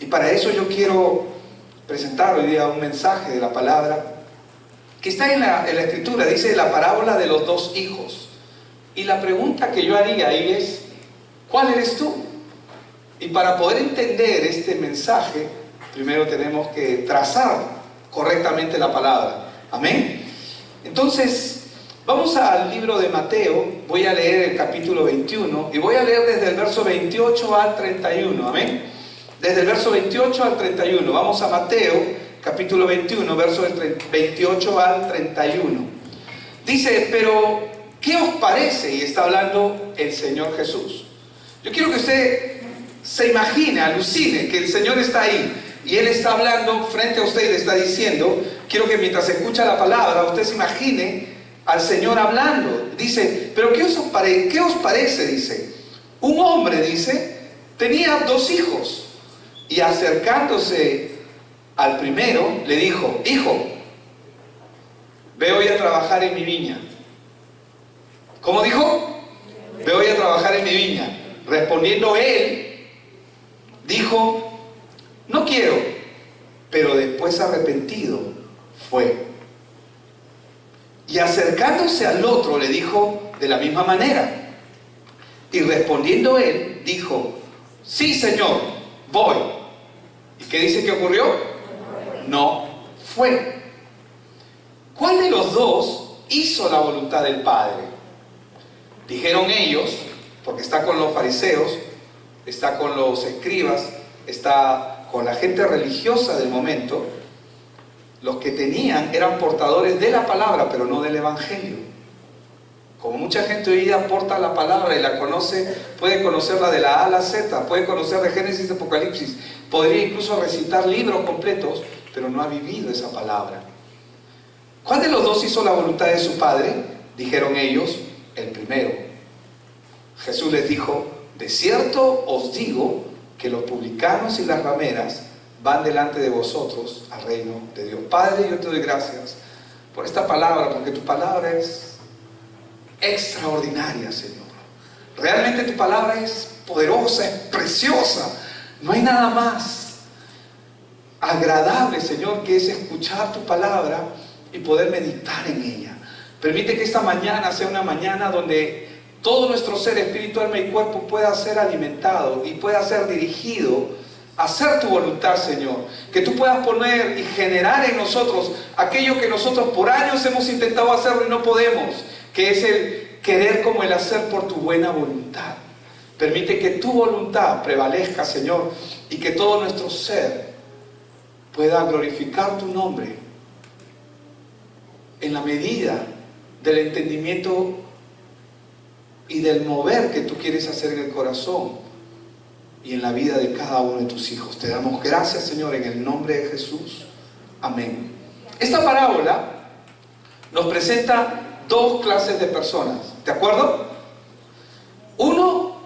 para eso yo quiero presentar hoy día un mensaje de la palabra que está en la Escritura. Dice la parábola de los dos hijos. Y la pregunta que yo haría ahí es, ¿cuál eres tú? Y para poder entender este mensaje, primero tenemos que trazar correctamente la palabra. Amén. Entonces, vamos al libro de Mateo. Voy a leer el capítulo 21 y voy a leer desde el verso 28 al 31. Amén. Desde el verso 28 al 31. Vamos a Mateo, capítulo 21, verso del 28 al 31. Dice, pero ¿qué os parece? Y está hablando el Señor Jesús. Yo quiero que usted se imagine, alucine, que el Señor está ahí y Él está hablando frente a usted y le está diciendo, quiero que mientras escucha la palabra, usted se imagine al Señor hablando. Dice, pero ¿qué os parece? Dice, un hombre, dice, tenía dos hijos y acercándose al primero le dijo, hijo, ve hoy a trabajar en mi viña. ¿Cómo dijo? Ve hoy a trabajar en mi viña. Respondiendo él, dijo, no quiero, pero después arrepentido fue. Y acercándose al otro le dijo de la misma manera. Y respondiendo él, dijo, sí, Señor, voy. ¿Y qué dice que ocurrió? No fue. ¿Cuál de los dos hizo la voluntad del Padre? Dijeron ellos, porque está con los fariseos, está con los escribas, está con la gente religiosa del momento. Los que tenían eran portadores de la palabra, pero no del evangelio. Como mucha gente hoy día porta la palabra y la conoce, puede conocerla de la A a la Z, puede conocer de Génesis a Apocalipsis, podría incluso recitar libros completos, pero no ha vivido esa palabra. ¿Cuál de los dos hizo la voluntad de su Padre? Dijeron ellos, el primero. Jesús les dijo, de cierto os digo que los publicanos y las rameras van delante de vosotros al reino de Dios. Padre, yo te doy gracias por esta palabra, porque tu palabra es extraordinaria, Señor. Realmente tu palabra es poderosa, es preciosa. No hay nada más agradable, Señor, que es escuchar tu palabra y poder meditar en ella. Permite que esta mañana sea una mañana donde todo nuestro ser, espíritu, alma y cuerpo pueda ser alimentado y pueda ser dirigido a hacer tu voluntad, Señor. Que tú puedas poner y generar en nosotros aquello que nosotros por años hemos intentado hacerlo y no podemos, que es el querer como el hacer por tu buena voluntad. Permite que tu voluntad prevalezca, Señor, y que todo nuestro ser pueda glorificar tu nombre en la medida del entendimiento y del mover que tú quieres hacer en el corazón y en la vida de cada uno de tus hijos. Te damos gracias, Señor, en el nombre de Jesús. Amén. Esta parábola nos presenta dos clases de personas. ¿De acuerdo? Uno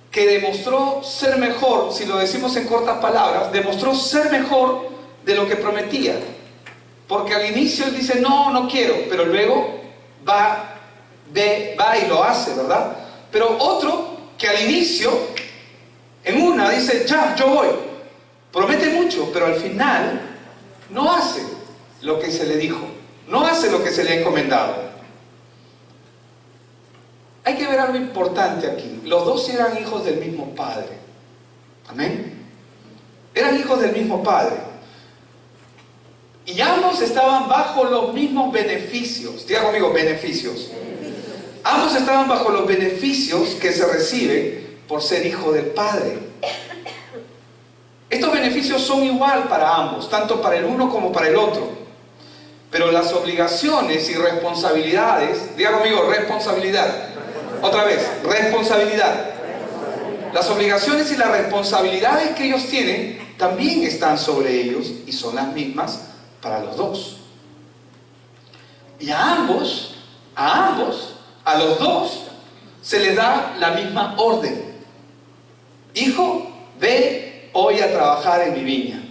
que demostró ser mejor, si lo decimos en cortas palabras, demostró ser mejor de lo que prometía. Porque al inicio él dice, no, no quiero, pero luego va y lo hace, ¿verdad? Pero otro que al inicio, en una, dice, ya, yo voy. Promete mucho, pero al final no hace lo que se le dijo. No hace lo que se le ha encomendado. Hay que ver algo importante aquí. Los dos eran hijos del mismo Padre. Amén. Eran hijos del mismo Padre. Y ambos estaban bajo los mismos beneficios. Diga conmigo, beneficios. Ambos estaban bajo los beneficios que se reciben por ser hijo del Padre. Estos beneficios son igual para ambos, tanto para el uno como para el otro. Pero las obligaciones y responsabilidades, diga conmigo, responsabilidad. Otra vez, responsabilidad. Las obligaciones y las responsabilidades que ellos tienen también están sobre ellos y son las mismas para los dos. Y a los dos se les da la misma orden. Hijo, ve hoy a trabajar en mi viña.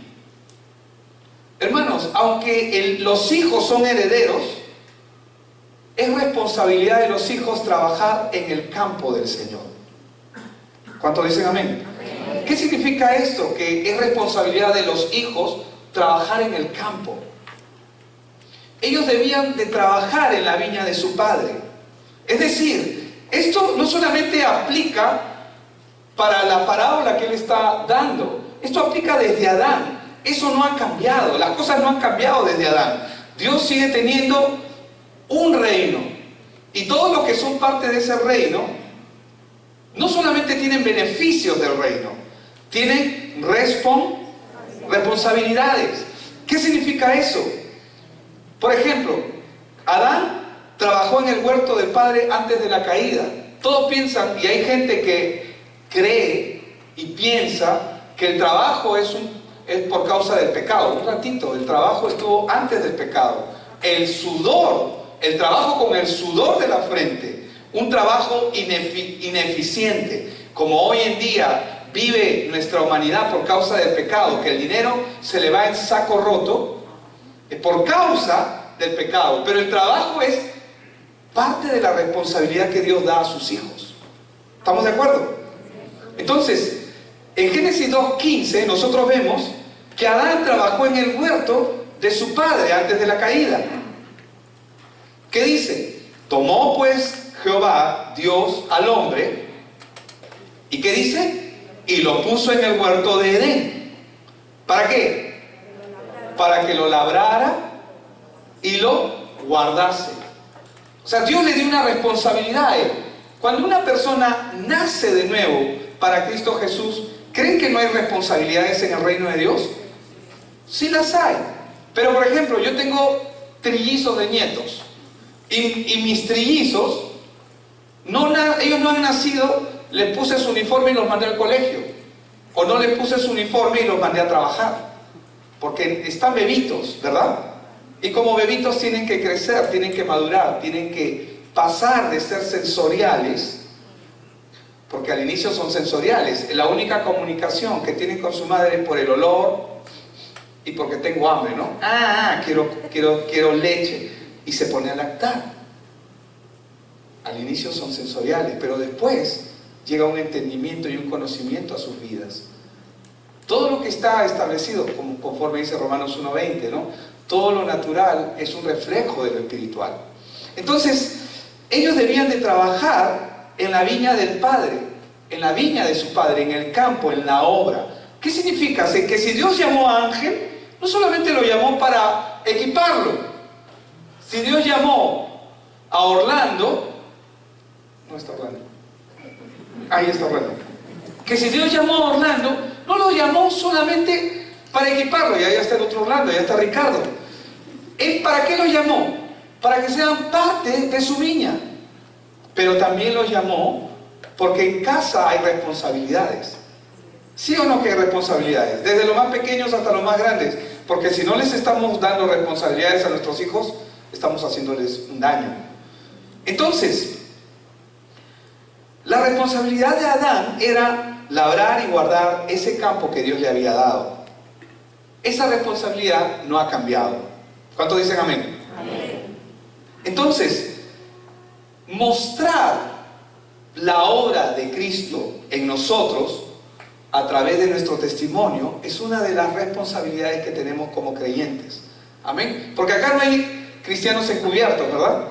Hermanos, aunque los hijos son herederos, es responsabilidad de los hijos trabajar en el campo del Señor. ¿Cuántos dicen amén? ¿Qué significa esto? Que es responsabilidad de los hijos trabajar en el campo. Ellos debían de trabajar en la viña de su padre. Es decir, esto no solamente aplica para la parábola que él está dando, esto aplica desde Adán. Eso no ha cambiado, las cosas no han cambiado desde Adán. Dios sigue teniendo un reino, y todos los que son parte de ese reino no solamente tienen beneficios del reino, tienen responsabilidades. ¿Qué significa eso? Por ejemplo, Adán trabajó en el huerto del Padre antes de la caída. Todos piensan, y hay gente que cree y piensa que el trabajo es por causa del pecado. Un ratito, el trabajo estuvo antes del pecado. El sudor, el trabajo con el sudor de la frente, un trabajo ineficiente, como hoy en día vive nuestra humanidad por causa del pecado, que el dinero se le va en saco roto, por causa del pecado. Pero el trabajo es parte de la responsabilidad que Dios da a sus hijos. ¿Estamos de acuerdo? Entonces, en Génesis 2:15 nosotros vemos que Adán trabajó en el huerto de su padre antes de la caída. ¿Qué dice? Tomó pues Jehová, Dios, al hombre, ¿y qué dice? Y lo puso en el huerto de Edén. ¿Para qué? Para que lo labrara y lo guardase. O sea, Dios le dio una responsabilidad a él. Cuando una persona nace de nuevo para Cristo Jesús, ¿creen que no hay responsabilidades en el reino de Dios? Sí las hay. Pero por ejemplo, yo tengo trillizos de nietos. Y mis trillizos, ellos no han nacido, les puse su uniforme y los mandé al colegio. O no les puse su uniforme y los mandé a trabajar. Porque están bebitos, ¿verdad? Y como bebitos tienen que crecer, tienen que madurar, tienen que pasar de ser sensoriales, porque al inicio son sensoriales. La única comunicación que tienen con su madre es por el olor y porque tengo hambre, ¿no? Quiero leche. Y se pone a lactar. Al inicio son sensoriales, pero después llega un entendimiento y un conocimiento a sus vidas. Todo lo que está establecido, conforme dice Romanos 1:20, ¿no? Todo lo natural es un reflejo de lo espiritual. Entonces, ellos debían de trabajar en la viña del Padre, en la viña de su Padre, en el campo, en la obra. ¿Qué significa? Que si Dios llamó a Ángel, no solamente lo llamó para equiparlo. Si Dios llamó a Orlando, no está Orlando, ahí está Orlando. Que si Dios llamó a Orlando, no lo llamó solamente para equiparlo, y ahí está el otro Orlando, ya está Ricardo. ¿Él para qué lo llamó? Para que sean parte de su viña. Pero también los llamó porque en casa hay responsabilidades. ¿Sí o no que hay responsabilidades? Desde los más pequeños hasta los más grandes. Porque si no les estamos dando responsabilidades a nuestros hijos, estamos haciéndoles un daño. Entonces, la responsabilidad de Adán era labrar y guardar ese campo que Dios le había dado. Esa responsabilidad no ha cambiado. ¿Cuántos dicen amén? Amén. Entonces, mostrar la obra de Cristo en nosotros a través de nuestro testimonio es una de las responsabilidades que tenemos como creyentes. Amén. Porque acá no hay cristianos encubiertos, ¿verdad?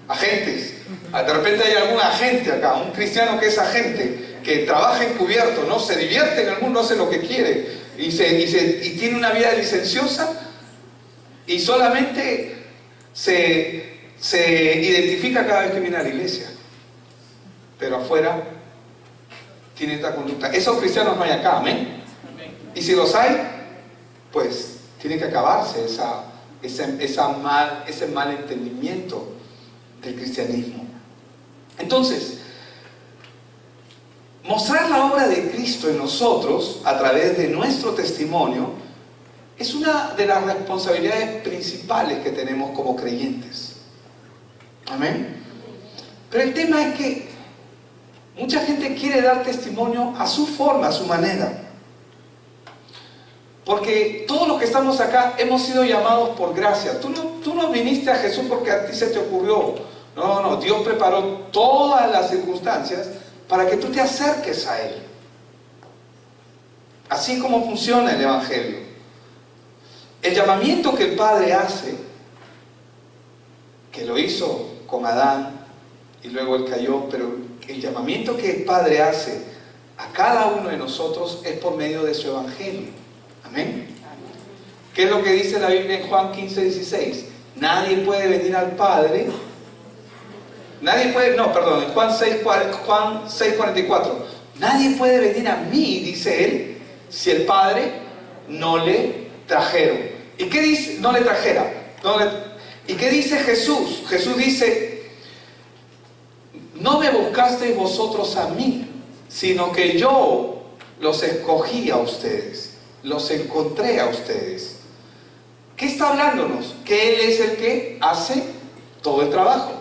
Agentes. De repente hay algún agente acá, un cristiano que es agente, que trabaja encubierto, ¿no? Se divierte en el mundo, hace lo que quiere y tiene una vida licenciosa y solamente se identifica cada vez que viene a la iglesia, pero afuera tiene esta conducta. Esos cristianos no hay acá, amén. Y si los hay, pues tiene que acabarse ese mal entendimiento del cristianismo. Entonces, mostrar la obra de Cristo en nosotros a través de nuestro testimonio es una de las responsabilidades principales que tenemos como creyentes. Amén. Pero el tema es que mucha gente quiere dar testimonio a su forma, a su manera. Porque todos los que estamos acá hemos sido llamados por gracia. Tú no viniste a Jesús porque a ti se te ocurrió. No, Dios preparó todas las circunstancias para que tú te acerques a Él. Así es como funciona el Evangelio. El llamamiento que el Padre hace, que lo hizo con Adán y luego él cayó, pero el llamamiento que el Padre hace a cada uno de nosotros es por medio de su Evangelio. Amén. ¿Qué es lo que dice la Biblia en Juan 15:16? Nadie puede venir al Padre. En Juan 6:44. Nadie puede venir a mí, dice él, si el Padre no le trajeron. ¿Y qué dice? No le trajera. ¿Y qué dice Jesús? Jesús dice: no me buscasteis vosotros a mí, sino que yo los escogí a ustedes, los encontré a ustedes. ¿Qué está hablándonos? Que Él es el que hace todo el trabajo.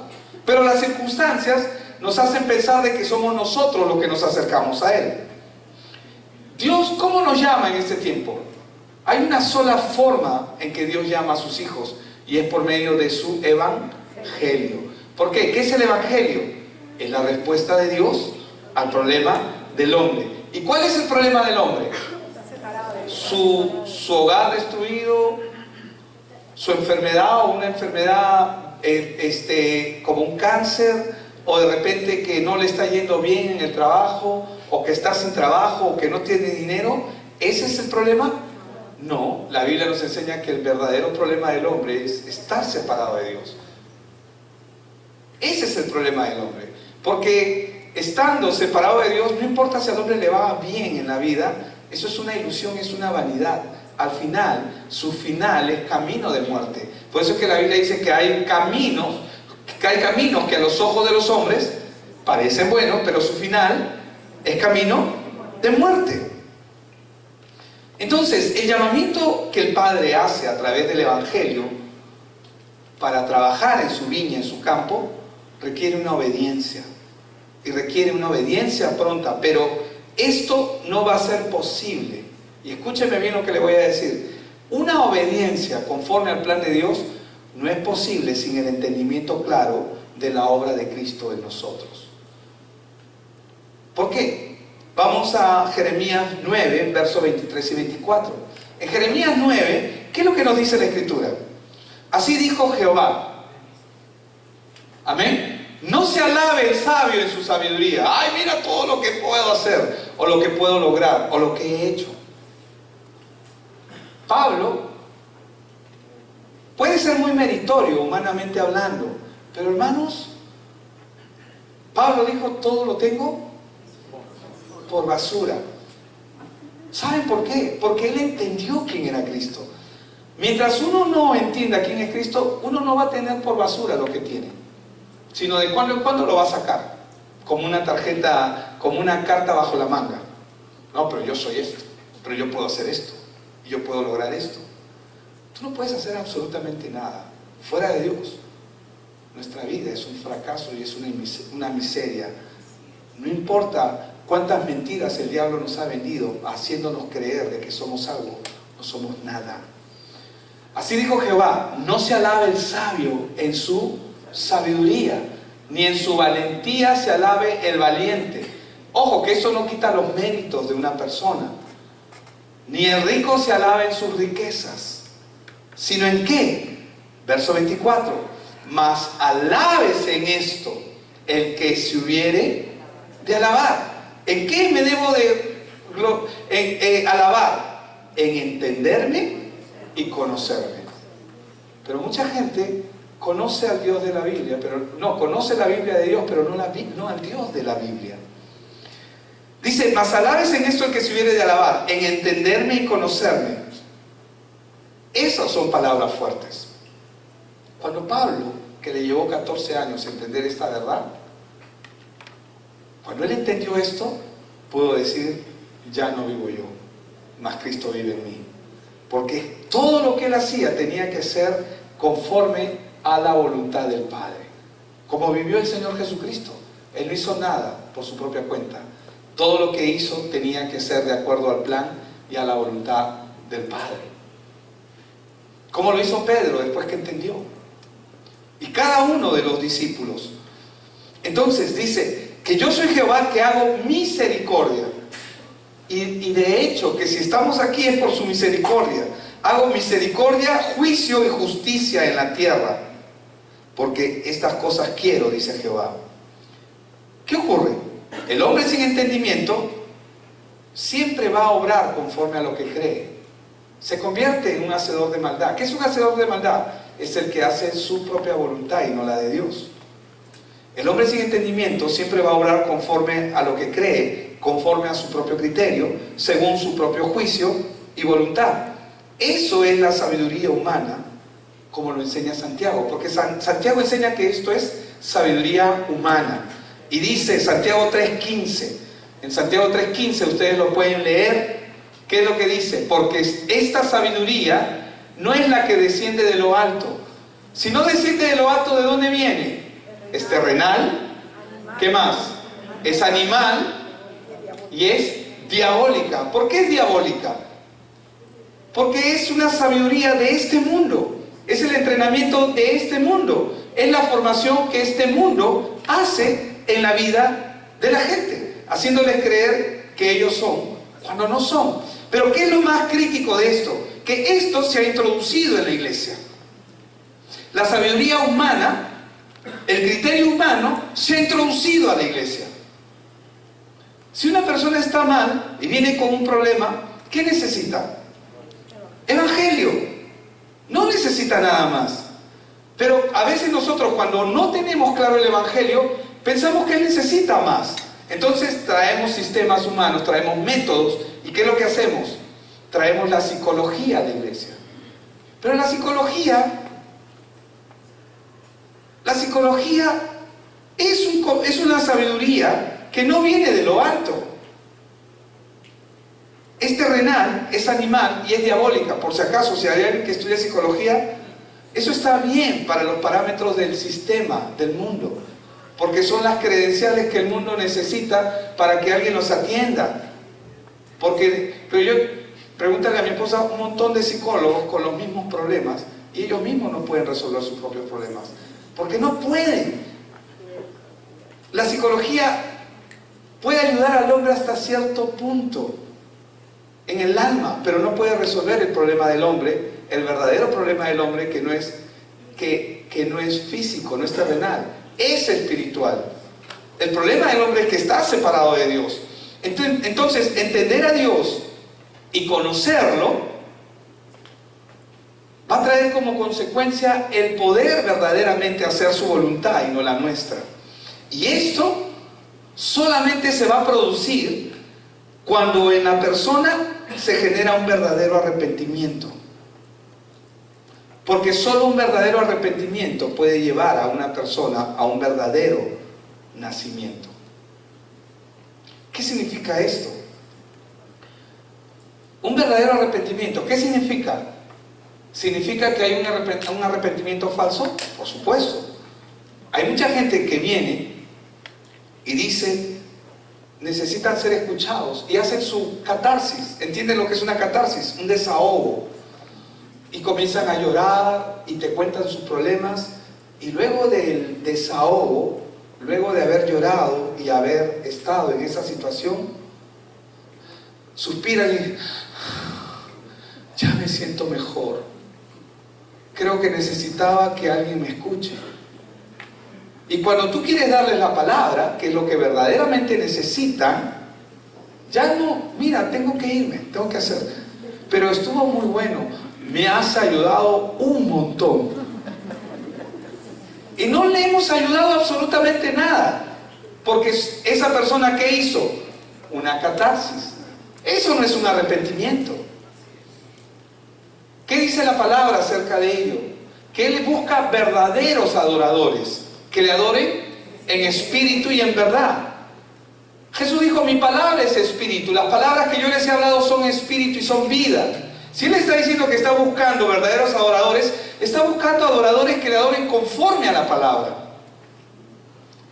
Pero las circunstancias nos hacen pensar de que somos nosotros los que nos acercamos a Él. Dios, ¿cómo nos llama en este tiempo? Hay una sola forma en que Dios llama a sus hijos, y es por medio de su Evangelio. ¿Por qué? ¿Qué es el Evangelio? Es la respuesta de Dios al problema del hombre. ¿Y cuál es el problema del hombre? Su hogar destruido, su enfermedad o una enfermedad como un cáncer, o de repente que no le está yendo bien en el trabajo, o que está sin trabajo, o que no tiene dinero. ¿Ese es el problema? No, la Biblia nos enseña que el verdadero problema del hombre es estar separado de Dios. Ese es el problema del hombre, porque estando separado de Dios, no importa si al hombre le va bien en la vida, eso es una ilusión, es una vanidad. Al final, su final es camino de muerte. Por eso es que la Biblia dice que hay caminos que a los ojos de los hombres parecen buenos, pero su final es camino de muerte. Entonces, el llamamiento que el Padre hace a través del Evangelio para trabajar en su viña, en su campo, requiere una obediencia. Y requiere una obediencia pronta, pero esto no va a ser posible. Y escúcheme bien lo que le voy a decir. Una obediencia conforme al plan de Dios no es posible sin el entendimiento claro de la obra de Cristo en nosotros. ¿Por qué? Vamos a Jeremías 9, versos 23 y 24. En Jeremías 9, ¿qué es lo que nos dice la Escritura? Así dijo Jehová. Amén. No se alabe el sabio en su sabiduría. Ay, mira todo lo que puedo hacer, o lo que puedo lograr, o lo que he hecho. Pablo puede ser muy meritorio humanamente hablando, pero hermanos, Pablo dijo: todo lo tengo por basura. ¿Saben por qué? Porque él entendió quién era Cristo. Mientras uno no entienda quién es Cristo, uno no va a tener por basura lo que tiene, sino de cuando en cuando lo va a sacar, como una tarjeta, como una carta bajo la manga. No, pero yo soy esto, pero yo puedo hacer esto, y yo puedo lograr esto. Tú no puedes hacer absolutamente nada fuera de Dios. Nuestra vida es un fracaso y es una miseria. No importa cuántas mentiras el diablo nos ha vendido haciéndonos creer de que somos algo, no somos nada. Así dijo Jehová: no se alabe el sabio en su sabiduría, ni en su valentía se alabe el valiente. Ojo, que eso no quita los méritos de una persona. Ni el rico se alabe en sus riquezas, sino en qué. Verso 24: mas alábese en esto el que se hubiere de alabar. ¿En qué me debo de alabar? En entenderme y conocerme. Pero mucha gente conoce al Dios de la Biblia, pero no, conoce la Biblia de Dios, pero no al Dios de la Biblia. Dice: mas alábese en esto el que se hubiere de alabar, en entenderme y conocerme. Esas son palabras fuertes. Cuando Pablo, que le llevó 14 años entender esta verdad, cuando él entendió esto, pudo decir: ya no vivo yo, mas Cristo vive en mí. Porque todo lo que él hacía tenía que ser conforme a la voluntad del Padre. Como vivió el Señor Jesucristo. Él no hizo nada por su propia cuenta. Todo lo que hizo tenía que ser de acuerdo al plan y a la voluntad del Padre. Como lo hizo Pedro después que entendió. Y cada uno de los discípulos. Entonces dice que yo soy Jehová que hago misericordia. Y de hecho, que si estamos aquí es por su misericordia. Hago misericordia, juicio y justicia en la tierra, porque estas cosas quiero, dice Jehová. ¿Qué ocurre? El hombre sin entendimiento siempre va a obrar conforme a lo que cree. Se convierte en un hacedor de maldad. ¿Qué es un hacedor de maldad? Es el que hace su propia voluntad y no la de Dios. El hombre sin entendimiento siempre va a obrar conforme a lo que cree, conforme a su propio criterio, según su propio juicio y voluntad. Eso es la sabiduría humana, como lo enseña Santiago, porque Santiago enseña que esto es sabiduría humana. Y dice Santiago 3:15, en Santiago 3:15 ustedes lo pueden leer. ¿Qué es lo que dice? Porque esta sabiduría no es la que desciende de lo alto. Si no desciende de lo alto, ¿de dónde viene? Es terrenal. ¿Qué más? Es animal y es diabólica. ¿Por qué es diabólica? Porque es una sabiduría de este mundo. Es el entrenamiento de este mundo. Es la formación que este mundo hace en la vida de la gente, haciéndoles creer que ellos son cuando no son. Pero ¿qué es lo más crítico de esto? Que esto se ha introducido en la iglesia. La sabiduría humana, el criterio humano, se ha introducido a la iglesia. Si una persona está mal y viene con un problema, ¿qué necesita? Evangelio. No necesita nada más. Pero a veces nosotros, cuando no tenemos claro el evangelio, pensamos que él necesita más. Entonces traemos sistemas humanos, traemos métodos. ¿Y qué es lo que hacemos? Traemos la psicología a la iglesia. Pero la psicología es una sabiduría que no viene de lo alto. Es terrenal, es animal y es diabólica. Por si acaso, si hay alguien que estudia psicología, eso está bien para los parámetros del sistema, del mundo, porque son las credenciales que el mundo necesita para que alguien los atienda. Pero yo, pregúntale a mi esposa, un montón de psicólogos con los mismos problemas, y ellos mismos no pueden resolver sus propios problemas, porque no pueden. La psicología puede ayudar al hombre hasta cierto punto en el alma, pero no puede resolver el problema del hombre, el verdadero problema del hombre, que no es físico, no es terrenal, es espiritual. El problema del hombre es que está separado de Dios. Entonces, entender a Dios y conocerlo va a traer como consecuencia el poder verdaderamente hacer su voluntad y no la nuestra. Y esto solamente se va a producir cuando en la persona se genera un verdadero arrepentimiento. Porque solo un verdadero arrepentimiento puede llevar a una persona a un verdadero nacimiento. ¿Qué significa esto? Un verdadero arrepentimiento, ¿qué significa? ¿Significa que hay un arrepentimiento falso? Por supuesto. Hay mucha gente que viene y dice, necesitan ser escuchados, y hacen su catarsis. ¿Entienden lo que es una catarsis? Un desahogo. Y comienzan a llorar y te cuentan sus problemas, y luego del desahogo, luego de haber llorado y haber estado en esa situación, suspiran y ya me siento mejor. Creo que necesitaba que alguien me escuche. Y cuando tú quieres darles la palabra, que es lo que verdaderamente necesitan, ya no, mira, tengo que irme, tengo que hacer. Pero estuvo muy bueno, me has ayudado un montón. Y no le hemos ayudado absolutamente nada, porque esa persona, ¿qué hizo? Una catarsis. Eso no es un arrepentimiento. ¿Qué dice la palabra acerca de ello? Que Él busca verdaderos adoradores, que le adoren en espíritu y en verdad. Jesús dijo, mi palabra es espíritu, las palabras que yo les he hablado son espíritu y son vida. Si Él está diciendo que está buscando verdaderos adoradores, está buscando adoradores que le adoren conforme a la palabra.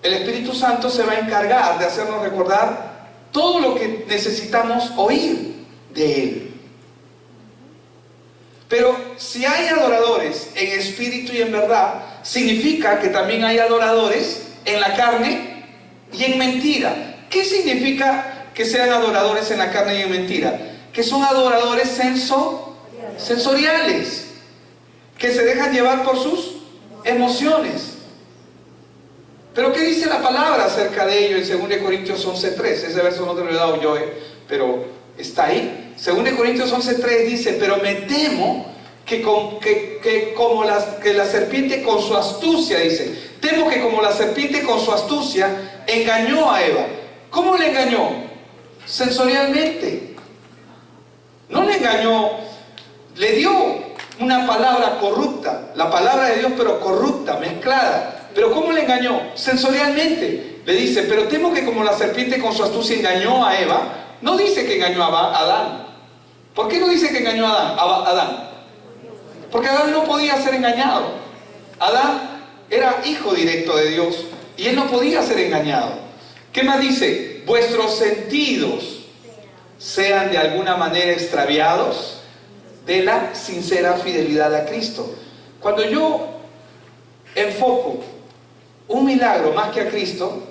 El Espíritu Santo se va a encargar de hacernos recordar todo lo que necesitamos oír de Él. Pero si hay adoradores en espíritu y en verdad, significa que también hay adoradores en la carne y en mentira. ¿Qué significa que sean adoradores en la carne y en mentira, que son adoradores sensoriales, que se dejan llevar por sus emociones. Pero ¿qué dice la palabra acerca de ello en 2 Corintios 11:3? Ese verso no te lo he dado yo, pero está ahí. 2 Corintios 11:3 dice: pero me temo que la serpiente con su astucia, dice, temo que como la serpiente con su astucia engañó a Eva. ¿Cómo le engañó? Sensorialmente. No le engañó, le dio una palabra corrupta, la palabra de Dios, pero corrupta, mezclada. ¿Pero cómo le engañó? Sensorialmente. Le dice: pero temo que como la serpiente con su astucia engañó a Eva. No dice que engañó a Adán. ¿Por qué no dice que engañó a Adán? Porque Adán no podía ser engañado. Adán era hijo directo de Dios y él no podía ser engañado. ¿Qué más dice? Vuestros sentidos sean de alguna manera extraviados de la sincera fidelidad a Cristo. Cuando yo enfoco un milagro más que a Cristo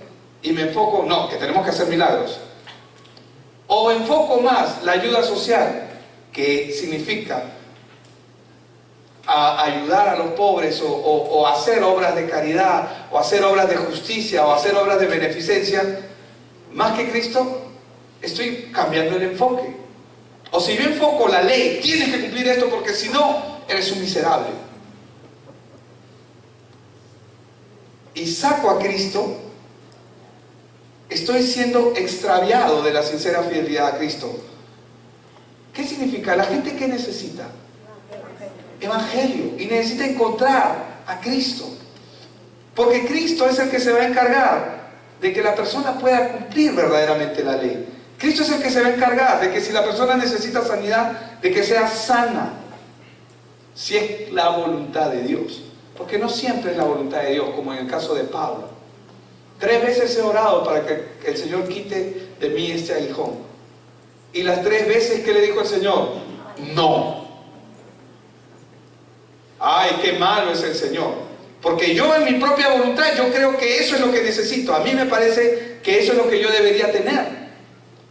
y me enfoco, no, que tenemos que hacer milagros, o enfoco más la ayuda social, que significa ayudar a los pobres, o hacer obras de caridad, o hacer obras de justicia, o hacer obras de beneficencia, más que Cristo, estoy cambiando el enfoque. O si yo enfoco la ley, tienes que cumplir esto porque si no, eres un miserable, y saco a Cristo, estoy siendo extraviado de la sincera fidelidad a Cristo. ¿Qué significa? La gente, ¿qué necesita? Evangelio. Y necesita encontrar a Cristo, porque Cristo es el que se va a encargar de que la persona pueda cumplir verdaderamente la ley. Cristo es el que se va a encargar de que si la persona necesita sanidad, de que sea sana, si es la voluntad de Dios. Porque no siempre es la voluntad de Dios, como en el caso de Pablo. 3 veces he orado para que el Señor quite de mí este aguijón, y las 3 veces que le dijo el Señor, no. Ay, qué malo es el Señor, porque yo en mi propia voluntad, yo creo que eso es lo que necesito. A mí me parece que eso es lo que yo debería tener,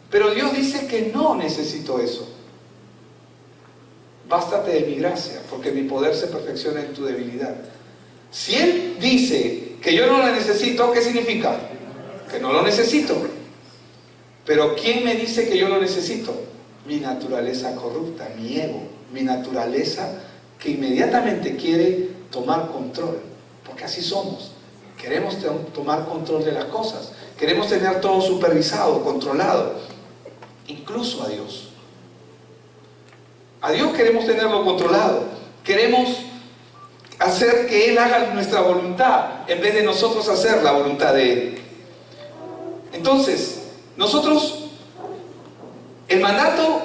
pero Dios dice que no necesito eso. Bástate de mi gracia, porque mi poder se perfecciona en tu debilidad. Si Él dice que yo no lo necesito, ¿qué significa? Que no lo necesito. Pero ¿quién me dice que yo lo necesito? Mi naturaleza corrupta, mi ego, mi naturaleza que inmediatamente quiere tomar control, porque así somos. Queremos tomar control de las cosas, queremos tener todo supervisado, controlado, incluso a Dios. A Dios queremos tenerlo controlado, queremos hacer que Él haga nuestra voluntad en vez de nosotros hacer la voluntad de Él. Entonces, nosotros, el mandato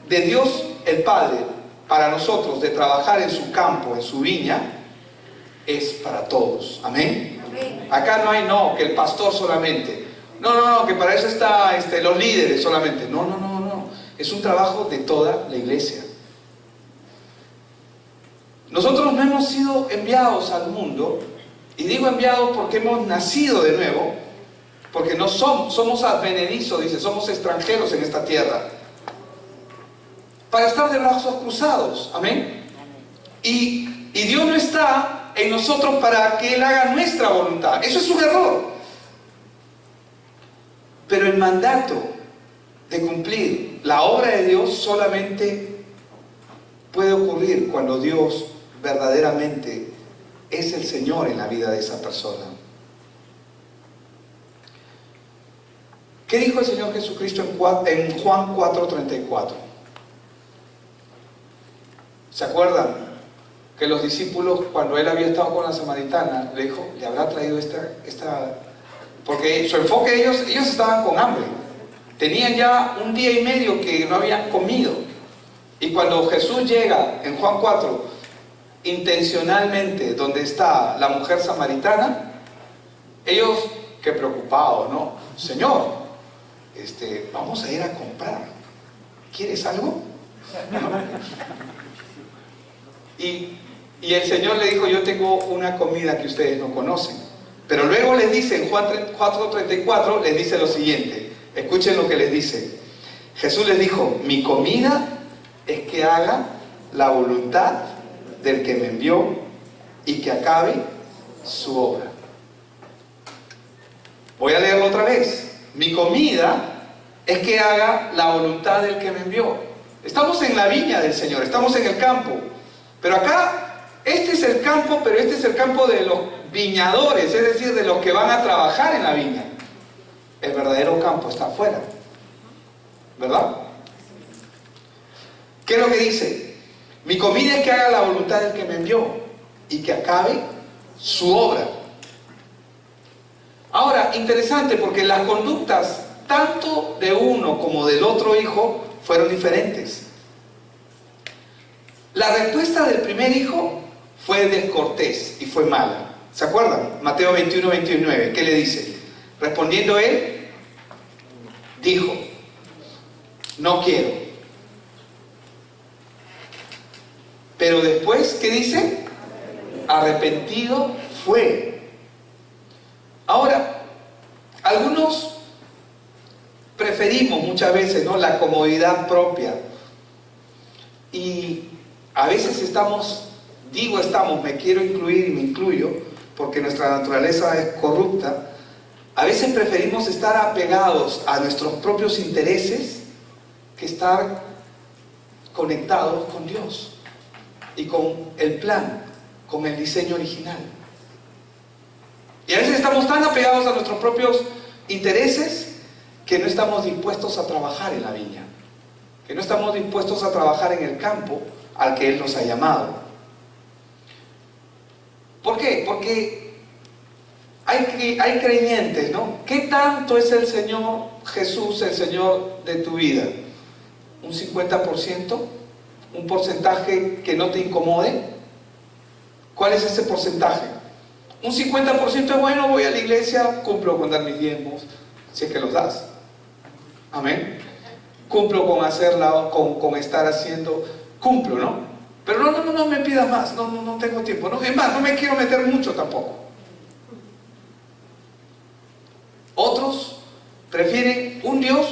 de Dios el Padre para nosotros de trabajar en su campo, en su viña, es para todos. Amén. Acá no hay que el pastor solamente, no, que para eso está los líderes solamente. No, es un trabajo de toda la iglesia. Nosotros no hemos sido enviados al mundo, y digo enviados porque hemos nacido de nuevo, porque no somos advenedizos, dice, somos extranjeros en esta tierra, para estar de brazos cruzados. Amén. Y Dios no está en nosotros para que Él haga nuestra voluntad. Eso es un error. Pero el mandato de cumplir la obra de Dios solamente puede ocurrir cuando Dios verdaderamente es el Señor en la vida de esa persona. ¿Qué dijo el Señor Jesucristo en Juan 4:34? ¿Se acuerdan? Que los discípulos, cuando Él había estado con la samaritana, le dijo, le habrá traído esta... Porque su enfoque, ellos estaban con hambre. Tenían ya 1 día y medio que no habían comido. Y cuando Jesús llega en Juan 4, intencionalmente donde está la mujer samaritana, ellos, qué preocupados, ¿no? Señor, vamos a ir a comprar. ¿Quieres algo? Y el Señor le dijo, yo tengo una comida que ustedes no conocen. Pero luego les dice, en Juan 4:34, les dice lo siguiente. Escuchen lo que les dice. Jesús les dijo: mi comida es que haga la voluntad del que me envió y que acabe su obra. Voy a leerlo otra vez. Mi comida es que haga la voluntad del que me envió. Estamos en la viña del Señor, estamos en el campo. Pero acá, este es el campo, pero este es el campo de los viñadores, es decir, de los que van a trabajar en la viña. El verdadero campo está afuera, ¿verdad? ¿Qué es lo que dice? Mi comida es que haga la voluntad del que me envió y que acabe su obra. Ahora, interesante, porque las conductas tanto de uno como del otro hijo fueron diferentes. La respuesta del primer hijo fue descortés y fue mala. ¿Se acuerdan? Mateo 21, 29. ¿Qué le dice? Respondiendo él, dijo: no quiero. Pero después, ¿qué dice? Arrepentido fue. Ahora, algunos preferimos muchas veces, ¿no?, la comodidad propia. Y a veces me quiero incluir y me incluyo, porque nuestra naturaleza es corrupta. A veces preferimos estar apegados a nuestros propios intereses que estar conectados con Dios y con el plan, con el diseño original. Y a veces estamos tan apegados a nuestros propios intereses que no estamos dispuestos a trabajar en la viña, que no estamos dispuestos a trabajar en el campo al que Él nos ha llamado. ¿Por qué? Porque hay creyentes, ¿no? ¿Qué tanto es el Señor Jesús, el Señor de tu vida? ¿Un 50%? ¿Un porcentaje que no te incomode? ¿Cuál es ese porcentaje? Un 50% es bueno, voy a la iglesia, cumplo con dar mis diezmos, si es que los das. Amén. Cumplo con hacerla, con estar haciendo, cumplo, ¿no? Pero no me pidas más, no tengo tiempo. No, es más, no me quiero meter mucho tampoco. Otros prefieren un Dios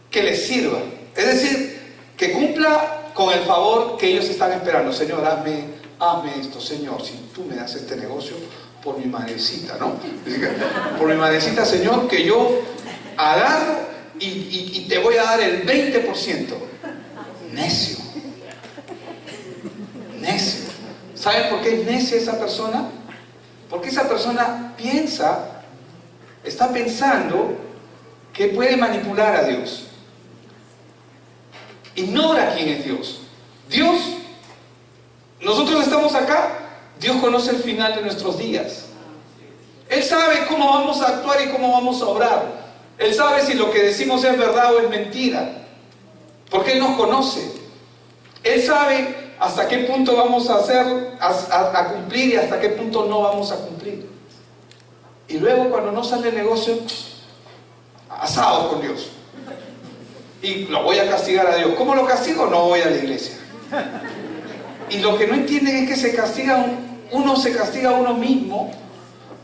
que les sirva, es decir, que cumpla con el favor que ellos están esperando. Señor, hazme esto, Señor, si tú me das este negocio, por mi madrecita, ¿no? Por mi madrecita, Señor, que yo agarro y te voy a dar el 20%. Necio. ¿Saben por qué es necia esa persona? Porque esa persona está pensando que puede manipular a Dios. Ignora quién es Dios. Nosotros estamos acá, Dios conoce el final de nuestros días. Él sabe cómo vamos a actuar y cómo vamos a obrar. Él sabe si lo que decimos es verdad o es mentira, porque Él nos conoce. Él sabe hasta qué punto vamos a cumplir y hasta qué punto no vamos a cumplir. Y luego, cuando no sale el negocio, asado con Dios. Y lo voy a castigar a Dios. ¿Cómo lo castigo? No voy a la iglesia. Y lo que no entienden es que uno se castiga a uno mismo,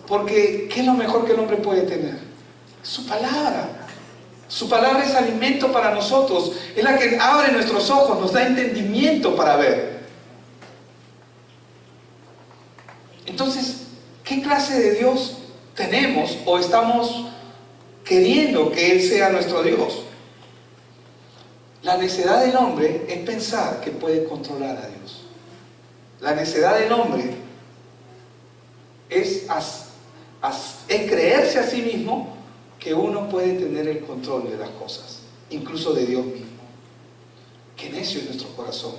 porque ¿qué es lo mejor que el hombre puede tener? Su palabra. Su palabra es alimento para nosotros, es la que abre nuestros ojos, nos da entendimiento para ver. Entonces, ¿qué clase de Dios tenemos o estamos queriendo que Él sea nuestro Dios? La necedad del hombre es pensar que puede controlar a Dios. La necedad del hombre es creerse a sí mismo que uno puede tener el control de las cosas, incluso de Dios mismo. Qué necio es nuestro corazón.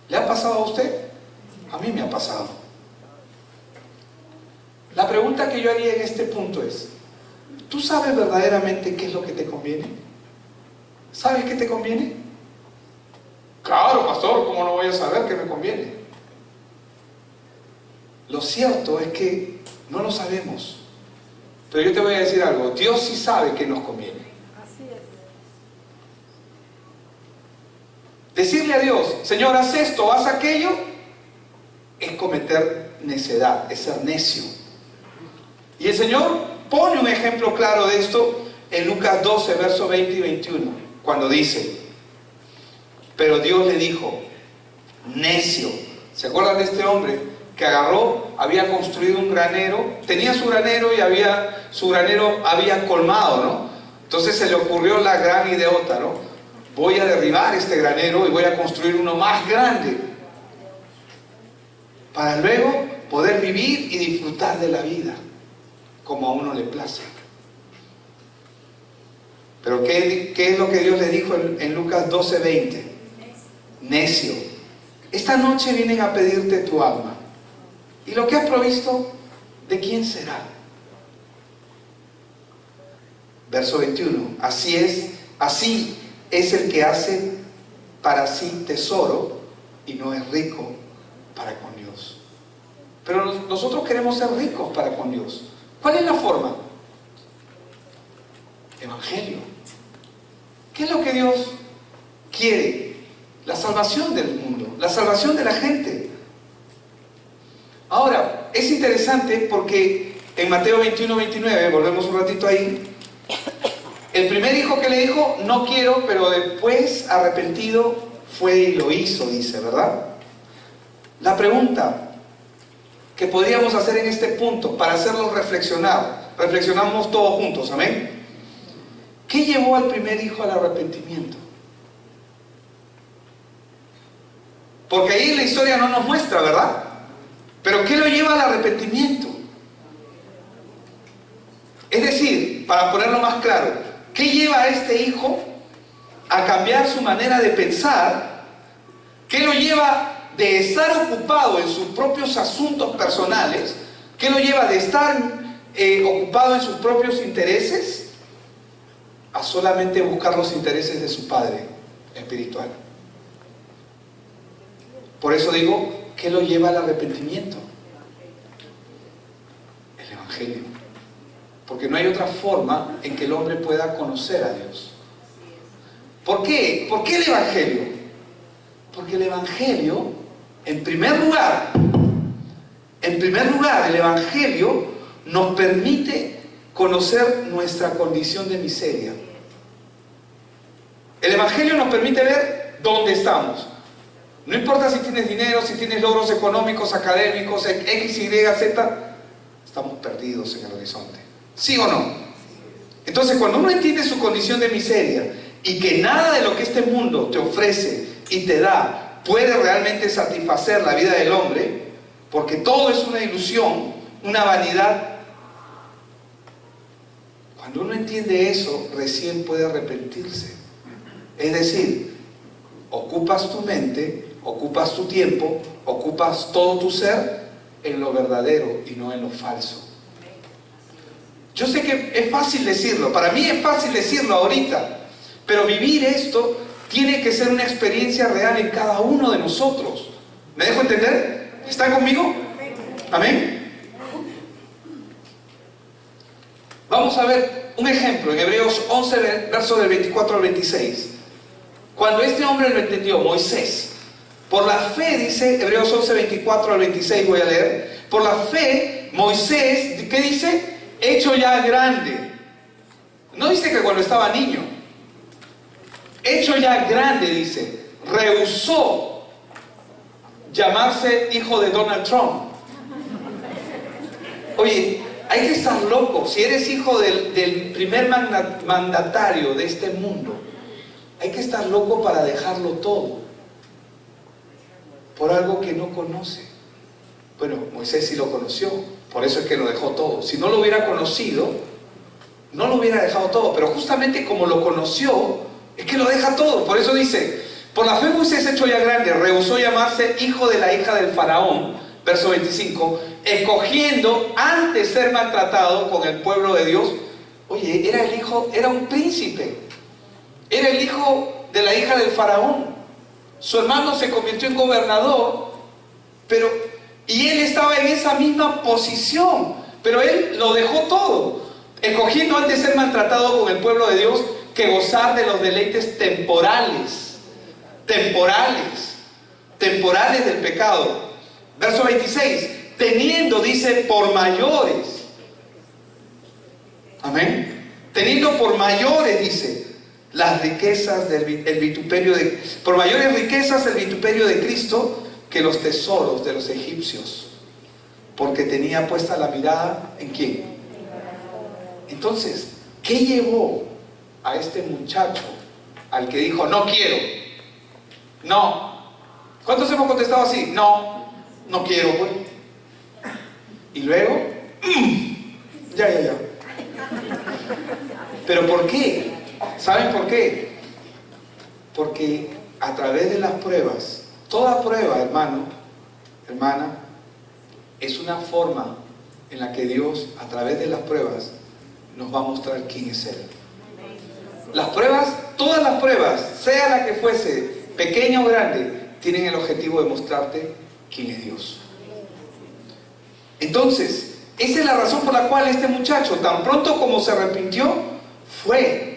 ¿Le ha pasado a usted? A mí me ha pasado. La pregunta que yo haría en este punto es: ¿tú sabes verdaderamente qué es lo que te conviene? ¿Sabes qué te conviene? Claro, pastor, ¿cómo no voy a saber qué me conviene? Lo cierto es que no lo sabemos. Pero yo te voy a decir algo: Dios sí sabe qué nos conviene. Así es. Decirle a Dios: Señor, haz esto, haz aquello, es cometer necedad, es ser necio. Y el Señor pone un ejemplo claro de esto en Lucas 12, versos 20 y 21, cuando dice: pero Dios le dijo, necio. ¿Se acuerdan de este hombre que agarró, había construido un granero, tenía su granero y su granero había colmado, ¿no? Entonces se le ocurrió la gran ideota, ¿no? Voy a derribar este granero y voy a construir uno más grande para luego poder vivir y disfrutar de la vida como a uno le place. Pero ¿qué es lo que Dios le dijo en Lucas 12:20? Necio, esta noche vienen a pedirte tu alma, y lo que has provisto, ¿de quién será? Verso 21, así es el que hace para sí tesoro y no es rico para con Dios. Pero nosotros queremos ser ricos para con Dios. ¿Cuál es la forma? Evangelio. ¿Qué es lo que Dios quiere? La salvación del mundo, la salvación de la gente. Ahora, es interesante porque en Mateo 21:29, volvemos un ratito ahí, el primer hijo que le dijo, no quiero, pero después arrepentido fue y lo hizo, dice, ¿verdad? La pregunta que podríamos hacer en este punto, para hacerlo reflexionar, reflexionamos todos juntos, amén. ¿Qué llevó al primer hijo al arrepentimiento? Porque ahí la historia no nos muestra, ¿verdad? Pero ¿qué lo lleva al arrepentimiento? Es decir, para ponerlo más claro, ¿qué lleva a este hijo a cambiar su manera de pensar? ¿Qué lo lleva de estar ocupado en sus propios asuntos personales? ¿Qué lo lleva de estar ocupado en sus propios intereses a solamente buscar los intereses de su padre espiritual? Por eso digo, ¿qué lo lleva al arrepentimiento? El Evangelio. Porque no hay otra forma en que el hombre pueda conocer a Dios. ¿Por qué? ¿Por qué el Evangelio? Porque el Evangelio, en primer lugar, el Evangelio nos permite conocer nuestra condición de miseria. El Evangelio nos permite ver dónde estamos. No importa si tienes dinero, si tienes logros económicos, académicos, X, Y, Z, estamos perdidos en el horizonte. ¿Sí o no? Entonces, cuando uno entiende su condición de miseria y que nada de lo que este mundo te ofrece y te da puede realmente satisfacer la vida del hombre, porque todo es una ilusión, una vanidad, cuando uno entiende eso, recién puede arrepentirse. Es decir, ocupas tu mente, ocupas tu tiempo, ocupas todo tu ser en lo verdadero y no en lo falso. Yo sé que es fácil decirlo, para mí es fácil decirlo ahorita, pero vivir esto tiene que ser una experiencia real en cada uno de nosotros. ¿Me dejo entender? ¿Están conmigo? Amén. Vamos a ver un ejemplo en Hebreos 11, versos del 24 al 26. Cuando este hombre lo entendió, Moisés, por la fe, dice Hebreos 11, 24 al 26, voy a leer. Por la fe, Moisés, ¿qué dice? Hecho ya grande. No dice que cuando estaba niño. Hecho ya grande, dice, rehusó llamarse hijo de Donald Trump. Oye, hay que estar loco. Si eres hijo del primer mandatario de este mundo, hay que estar loco para dejarlo todo por algo que no conoce. Bueno, Moisés sí lo conoció, por eso es que lo dejó todo. Si no lo hubiera conocido, no lo hubiera dejado todo, pero justamente como lo conoció, es que lo deja todo. Por eso dice, por la fe Moisés, hecho ya grande, rehusó llamarse hijo de la hija del faraón, verso 25, escogiendo antes ser maltratado con el pueblo de Dios. Oye, era el hijo, era un príncipe, era el hijo de la hija del faraón. Su hermano se convirtió en gobernador, y él estaba en esa misma posición, pero él lo dejó todo, escogiendo antes ser maltratado con el pueblo de Dios que gozar de los deleites temporales del pecado. Verso 26, teniendo, dice, por mayores. Amén. teniendo por mayores, dice, las riquezas el vituperio por mayores riquezas el vituperio de Cristo que los tesoros de los egipcios, porque tenía puesta la mirada ¿en quién? Entonces, ¿qué llevó a este muchacho al que dijo no quiero? No. ¿Cuántos hemos contestado así? No, no quiero, pues. Y luego, ya. ¿Pero por qué? ¿Saben por qué? Porque a través de las pruebas, toda prueba, hermano, hermana, es una forma en la que Dios, a través de las pruebas, nos va a mostrar quién es Él. Las pruebas, todas las pruebas, sea la que fuese, pequeña o grande, tienen el objetivo de mostrarte quién es Dios. Entonces, esa es la razón por la cual este muchacho, tan pronto como se arrepintió, fue.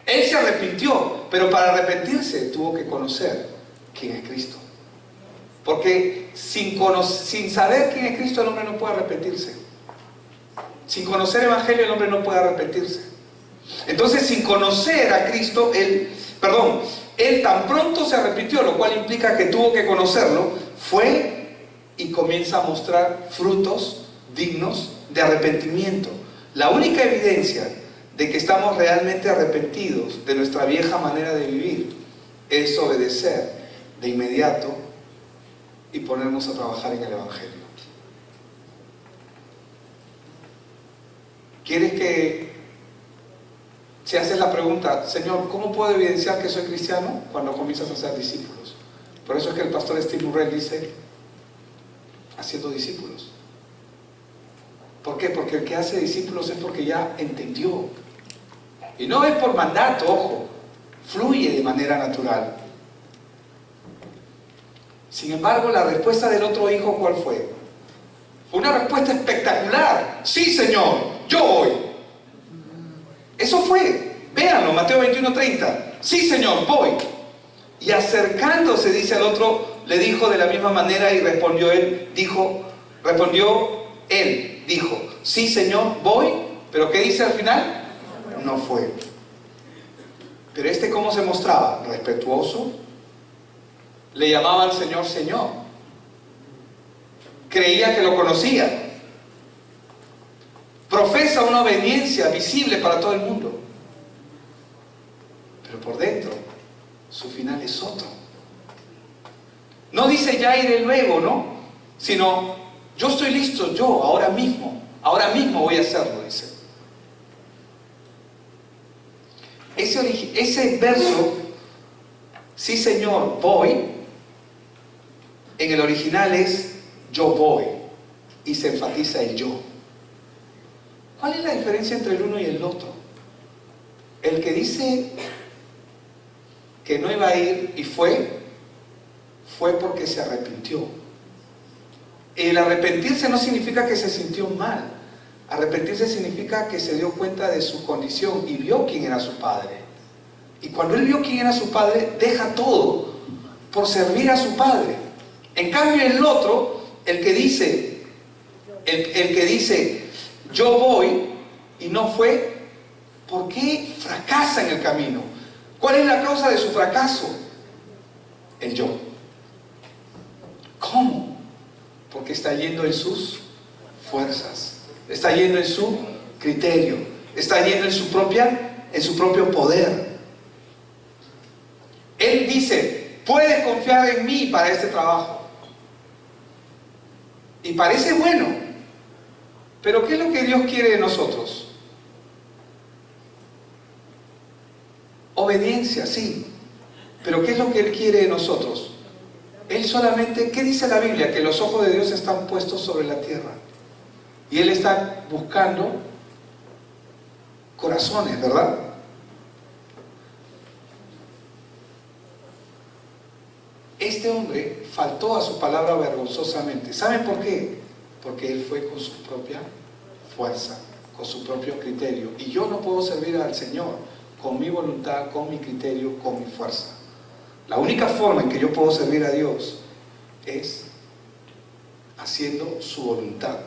Él se arrepintió, pero para arrepentirse tuvo que conocer quién es Cristo. Porque sin saber quién es Cristo, el hombre no puede arrepentirse. Sin conocer el Evangelio, el hombre no puede arrepentirse. Entonces, sin conocer a Cristo, él tan pronto se arrepintió, lo cual implica que tuvo que conocerlo, fue y comienza a mostrar frutos dignos de arrepentimiento. La única evidencia de que estamos realmente arrepentidos de nuestra vieja manera de vivir es obedecer de inmediato y ponernos a trabajar en el Evangelio. ¿Quieres que, si haces la pregunta, Señor, ¿cómo puedo evidenciar que soy cristiano? Cuando comienzas a hacer discípulos. Por eso es que el pastor Steve Murrell dice, haciendo discípulos. ¿Por qué? Porque el que hace discípulos es porque ya entendió. Y no es por mandato, ojo, fluye de manera natural. Sin embargo, la respuesta del otro hijo, ¿cuál fue? Fue una respuesta espectacular. Sí, Señor, yo voy. Eso fue. Véanlo, Mateo 21:30. Sí, Señor, voy. Y acercándose, dice al otro, le dijo de la misma manera y respondió él, dijo, sí, Señor, voy. Pero ¿qué dice al final? No fue. Pero ¿cómo se mostraba? Respetuoso. Le llamaba al Señor Señor. Creía que lo conocía. Profesa una obediencia visible para todo el mundo. Pero por dentro, su final es otro. No dice ya iré luego, ¿no? Sino, yo estoy listo, ahora mismo voy a hacerlo, dice. Ese verso, sí, Señor, voy, en el original es yo voy, y se enfatiza el yo. ¿Cuál es la diferencia entre el uno y el otro? El que dice que no iba a ir y fue porque se arrepintió. El arrepentirse no significa que se sintió mal. Arrepentirse significa que se dio cuenta de su condición y vio quién era su padre. Y cuando él vio quién era su padre, deja todo por servir a su padre. En cambio, el otro, el que dice yo voy y no fue, ¿por qué fracasa en el camino? ¿Cuál es la causa de su fracaso? El yo. ¿Cómo? Porque está yendo en sus fuerzas, está yendo en su criterio, está yendo en su propio poder. Él dice, puedes confiar en mí para este trabajo. Y parece bueno, pero ¿qué es lo que Dios quiere de nosotros? Obediencia, sí, pero ¿qué es lo que Él quiere de nosotros? Él solamente, ¿qué dice la Biblia? Que los ojos de Dios están puestos sobre la tierra. Y Él está buscando corazones, ¿verdad? Este hombre faltó a su palabra vergonzosamente. ¿Saben por qué? Porque él fue con su propia fuerza, con su propio criterio. Y yo no puedo servir al Señor con mi voluntad, con mi criterio, con mi fuerza. La única forma en que yo puedo servir a Dios es haciendo su voluntad.